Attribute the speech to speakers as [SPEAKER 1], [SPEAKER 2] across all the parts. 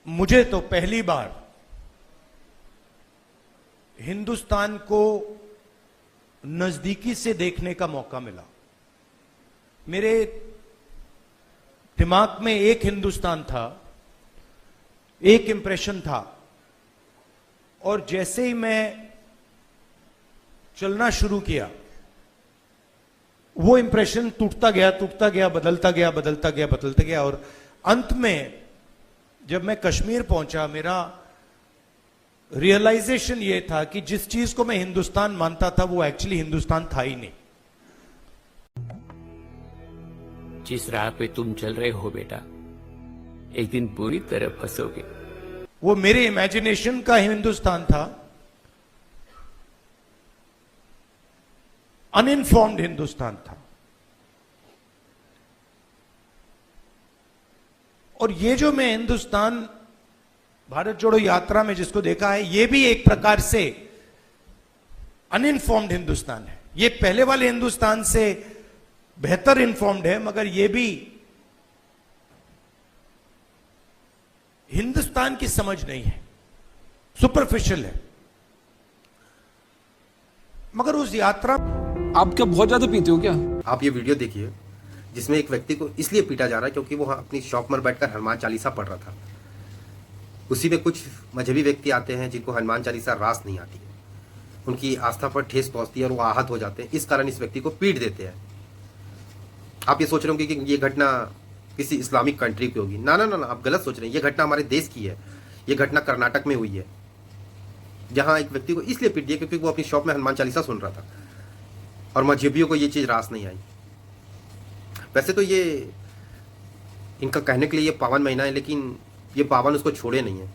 [SPEAKER 1] मुझे तो पहली बार हिंदुस्तान को नजदीकी से देखने का मौका मिला। मेरे दिमाग में एक हिंदुस्तान था, एक इंप्रेशन था, और जैसे ही मैं चलना शुरू किया वो इंप्रेशन टूटता गया, बदलता गया, और अंत में जब मैं कश्मीर पहुंचा, मेरा रियलाइजेशन ये था कि जिस चीज को मैं हिंदुस्तान मानता था वो एक्चुअली हिंदुस्तान था ही नहीं।
[SPEAKER 2] जिस राह पे तुम चल रहे हो बेटा, एक दिन बुरी तरह फंसोगे।
[SPEAKER 1] वो मेरे इमेजिनेशन का हिंदुस्तान था, अनइन्फॉर्म्ड हिंदुस्तान था। और ये जो मैं हिंदुस्तान भारत जोड़ो यात्रा में जिसको देखा है, ये भी एक प्रकार से अनइन्फॉर्म्ड हिंदुस्तान है। ये पहले वाले हिंदुस्तान से बेहतर इन्फॉर्म्ड है, मगर ये भी हिंदुस्तान की समझ नहीं है, सुपरफिशियल है। मगर उस यात्रा
[SPEAKER 3] आप क्या बहुत ज्यादा पीते हो क्या?
[SPEAKER 4] आप ये वीडियो देखिए जिसमें एक व्यक्ति को इसलिए पीटा जा रहा है क्योंकि वो अपनी शॉप में बैठकर हनुमान चालीसा पढ़ रहा था। उसी में कुछ मजहबी व्यक्ति आते हैं जिनको हनुमान चालीसा रास नहीं आती है, उनकी आस्था पर ठेस पहुंचती है और वो आहत हो जाते हैं। इस कारण इस व्यक्ति को पीट देते हैं। आप ये सोच रहे होंगे कि ये घटना किसी इस्लामिक कंट्री की होगी। ना ना ना ना, आप गलत सोच रहे हैं। ये घटना हमारे देश की है। ये घटना कर्नाटक में हुई है, जहां एक व्यक्ति को इसलिए पीट दिया क्योंकि वो अपनी शॉप में हनुमान चालीसा सुन रहा था और मजहबियों को ये चीज रास नहीं आई। वैसे तो ये इनका कहने के लिए ये पावन महीना है, लेकिन ये पावन उसको छोड़े नहीं है।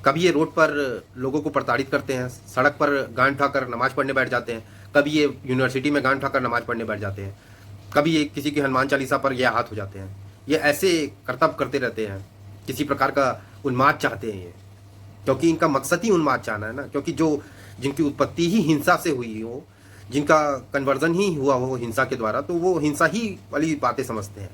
[SPEAKER 4] कभी ये रोड पर लोगों को प्रताड़ित करते हैं, सड़क पर गांड उठाकर नमाज पढ़ने बैठ जाते हैं, कभी ये यूनिवर्सिटी में गांड उठाकर नमाज पढ़ने बैठ जाते हैं, कभी ये किसी की हनुमान चालीसा पर ये हाथ हो जाते हैं। ये ऐसे करतब करते रहते हैं, किसी प्रकार का उन्माद चाहते हैं ये, क्योंकि इनका मकसद ही उन्माद चाहना है ना। क्योंकि जो जिनकी उत्पत्ति ही हिंसा से हुई हो, जिनका कन्वर्जन ही हुआ हो हिंसा के द्वारा, तो वो हिंसा ही वाली बातें समझते हैं।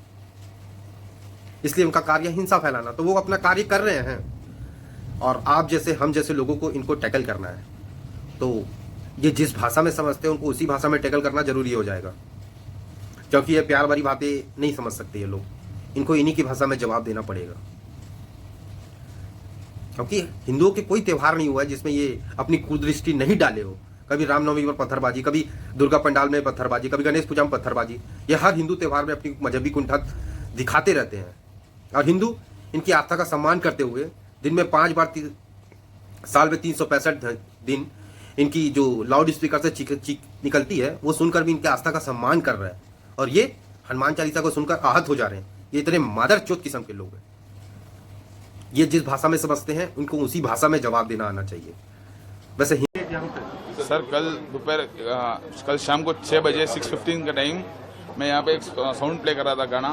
[SPEAKER 4] इसलिए उनका कार्य हिंसा फैलाना, तो वो अपना कार्य कर रहे हैं। और आप जैसे हम जैसे लोगों को इनको टैकल करना है, तो ये जिस भाषा में समझते हैं उनको उसी भाषा में टैकल करना जरूरी हो जाएगा। क्योंकि ये प्यार भरी बातें नहीं समझ सकते ये लोग, इनको इन्हीं की भाषा में जवाब देना पड़ेगा। क्योंकि हिंदुओं के कोई त्योहार नहीं हुआ है जिसमें ये अपनी कुदृष्टि नहीं डाले हो। कभी रामनवमी पर पत्थरबाजी, कभी दुर्गा पंडाल में पत्थरबाजी, कभी गणेश पूजा में पत्थरबाजी। ये हर हिंदू त्योहार में अपनी मजहबी कुंठा दिखाते रहते हैं। और हिंदू इनकी आस्था का सम्मान करते हुए दिन में 5 बार, साल में 365 दिन इनकी जो लाउड स्पीकर से चीख निकलती है वो सुनकर भी इनकी आस्था का सम्मान कर रहा है। और ये हनुमान चालीसा को सुनकर आहत हो जा रहे हैं। ये इतने मादर चोत किस्म के लोग हैं। ये जिस भाषा में समझते हैं उनको उसी भाषा में जवाब देना आना चाहिए। वैसे
[SPEAKER 5] सर कल शाम को 6 बजे 6:15 का टाइम मैं यहाँ पे एक साउंड प्ले कर रहा था, गाना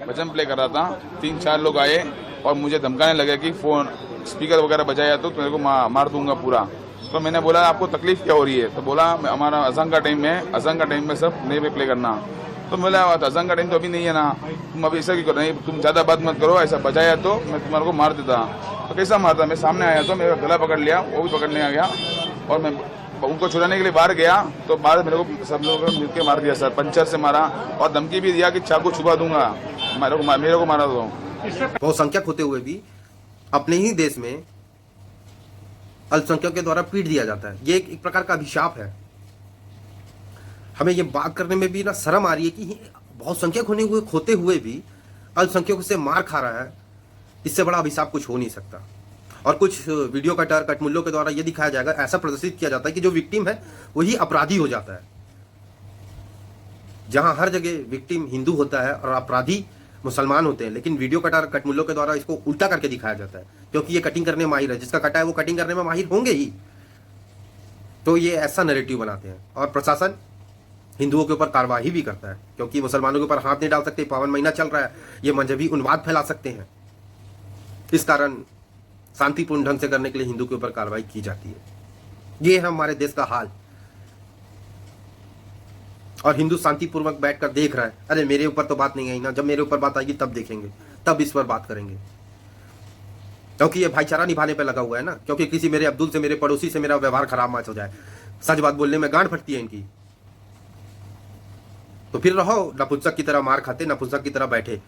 [SPEAKER 5] भजन प्ले कर रहा था। 3-4 लोग आए और मुझे धमकाने लगे कि फोन स्पीकर वगैरह बजाया तो मेरे को मार दूंगा पूरा। तो मैंने बोला आपको तकलीफ क्या हो रही है? तो बोला हमारा अज़ान का टाइम में सब नहीं पे प्ले करना। तो बोला अज़ान का टाइम तो अभी नहीं है ना, तुम अभी ऐसा क्यों कर रहे हैं? तुम ज़्यादा बात मत करो, ऐसा बजाया तो मैं तुम्हारे को मार देता। तो कैसा मारता? मैं सामने आया तो मेरा गला पकड़ लिया, वो भी पकड़ने आ गया और मैं उनको छुड़ाने के लिए बाहर गया तो बाहर मेरे को सब लोगों ने मिलकर मार दिया सर। पंचर से मारा और धमकी भी दिया कि चाकू छुपा दूंगा, मेरे को मारा दो।
[SPEAKER 4] बहुसंख्यक होते हुए भी अपने ही देश में अल्पसंख्यक के द्वारा पीट दिया जाता है। ये एक प्रकार का अभिशाप है। हमें ये बात करने में भी ना शर्म आ रही है कि बहुसंख्यक होते हुए भी अल्पसंख्यकों से मार खा रहा है। इससे बड़ा अभिशाप कुछ हो नहीं सकता। और कुछ वीडियो कटमुल्लों के द्वारा ये दिखाया जाएगा, ऐसा प्रदर्शित किया जाता है कि जो विक्टिम है वही अपराधी हो जाता है। जहां हर जगह विक्टिम हिंदू होता है और अपराधी मुसलमान होते हैं, लेकिन वीडियो कटमुल्लों के द्वारा इसको उल्टा करके दिखाया जाता है। क्योंकि ये कटिंग करने में माहिर है, जिसका कटा है वो कटिंग करने में माहिर होंगे ही। तो ये ऐसा नैरेटिव बनाते हैं। और प्रशासन हिंदुओं के ऊपर कार्रवाई भी करता है, क्योंकि मुसलमानों के ऊपर हाथ नहीं डाल सकते। पावन महीना चल रहा है, ये मजहबी उन्माद फैला सकते हैं। इस कारण शांतिपूर्ण ढंग से करने के लिए हिंदू के ऊपर कार्रवाई की जाती है। ये है हमारे देश का हाल। और हिंदू शांतिपूर्वक बैठकर देख रहा है, अरे मेरे ऊपर तो बात नहीं आई ना, जब मेरे ऊपर बात आएगी तब देखेंगे, तब इस पर बात करेंगे। क्योंकि ये भाईचारा निभाने पे लगा हुआ है ना, क्योंकि किसी मेरे अब्दुल से, मेरे पड़ोसी से मेरा व्यवहार खराब मत हो जाए, सच बात बोलने में गांड फटती है इनकी। तो फिर रहो नपुंसक की तरह मार खाते, नपुंसक की तरह बैठे।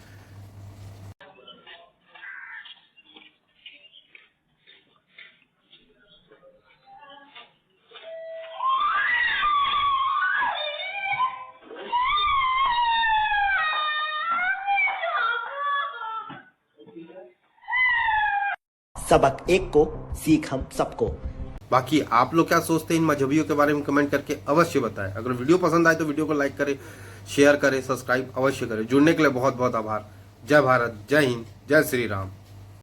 [SPEAKER 6] सबक एक को सीख हम सबको।
[SPEAKER 4] बाकी आप लोग क्या सोचते हैं इन मजहबियों के बारे में कमेंट करके अवश्य बताएं। अगर वीडियो पसंद आए तो वीडियो को लाइक करें, शेयर करें, सब्सक्राइब अवश्य करें। जुड़ने के लिए बहुत बहुत आभार। जय भारत, जय हिंद, जय श्री राम।